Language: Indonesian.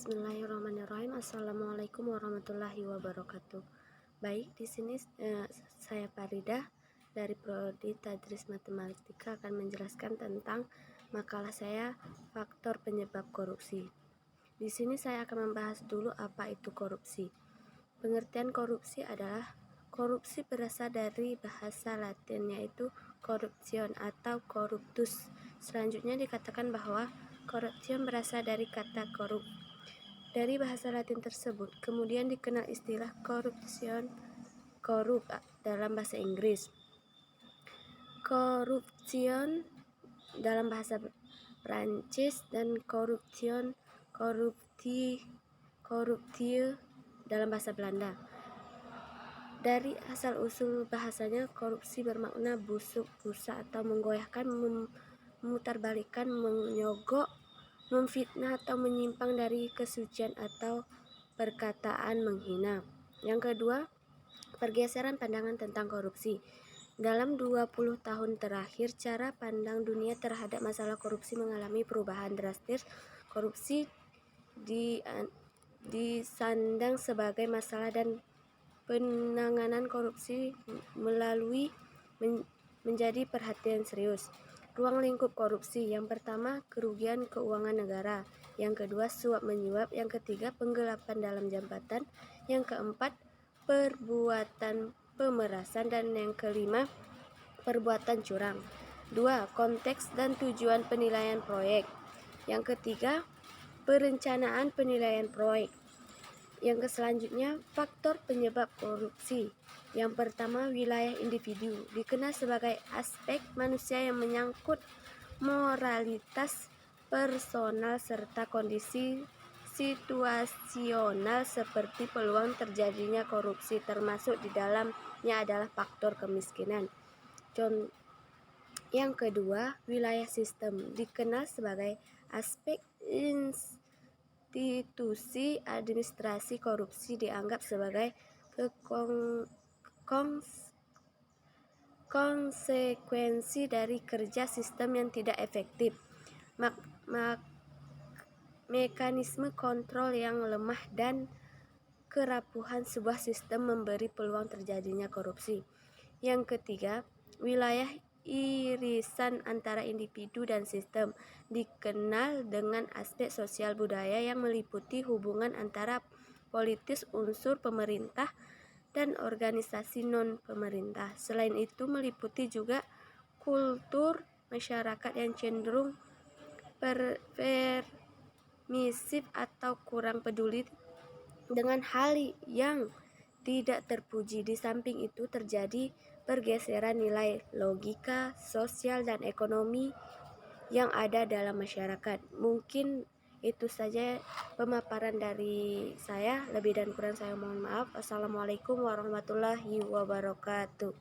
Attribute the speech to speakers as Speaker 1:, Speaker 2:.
Speaker 1: Bismillahirrahmanirrahim. Assalamualaikum warahmatullahi wabarakatuh. Baik, di sini saya Farida dari Prodi Tadris Matematika akan menjelaskan tentang makalah saya faktor penyebab korupsi. Di sini saya akan membahas dulu apa itu korupsi. Pengertian korupsi adalah korupsi berasal dari bahasa Latin yaitu corruption atau corruptus. Selanjutnya dikatakan bahwa corruption berasal dari kata korup. Dari bahasa Latin tersebut, kemudian dikenal istilah corruption, korup dalam bahasa Inggris. Corruption dalam bahasa Prancis dan corruption, corruptie dalam bahasa Belanda. Dari asal-usul bahasanya, korupsi bermakna busuk, rusak atau menggoyahkan, memutarbalikkan, menyogok, memfitnah atau menyimpang dari kesucian atau perkataan menghina. Yang kedua, pergeseran pandangan tentang korupsi. Dalam 20 tahun terakhir, cara pandang dunia terhadap masalah korupsi mengalami perubahan drastis. Korupsi disandang sebagai masalah dan penanganan korupsi melalui menjadi perhatian serius. Ruang lingkup korupsi. Yang pertama, kerugian keuangan negara. Yang kedua, suap menyuap. Yang ketiga, penggelapan dalam jabatan. Yang keempat, perbuatan pemerasan. Dan yang kelima, perbuatan curang. 2. Konteks dan tujuan penilaian proyek. Yang ketiga, perencanaan penilaian proyek. Yang selanjutnya, faktor penyebab korupsi. Yang pertama, wilayah individu. Dikenal sebagai aspek manusia yang menyangkut moralitas personal serta kondisi situasional seperti peluang terjadinya korupsi, termasuk di dalamnya adalah faktor kemiskinan. Yang kedua, wilayah sistem. Dikenal sebagai aspek institusi administrasi korupsi dianggap sebagai konsekuensi dari kerja sistem yang tidak efektif, mekanisme kontrol yang lemah dan kerapuhan sebuah sistem memberi peluang terjadinya korupsi. Yang ketiga, wilayah irisan antara individu dan sistem. Dikenal dengan aspek sosial budaya yang meliputi hubungan antara politis, unsur pemerintah, dan organisasi non-pemerintah. Selain itu meliputi juga kultur masyarakat yang cenderung permisif atau kurang peduli dengan hal yang tidak terpuji. Di samping itu terjadi pergeseran nilai logika, sosial, dan ekonomi yang ada dalam masyarakat. Mungkin itu saja pemaparan dari saya. Lebih dan kurang saya mohon maaf. Assalamualaikum warahmatullahi wabarakatuh.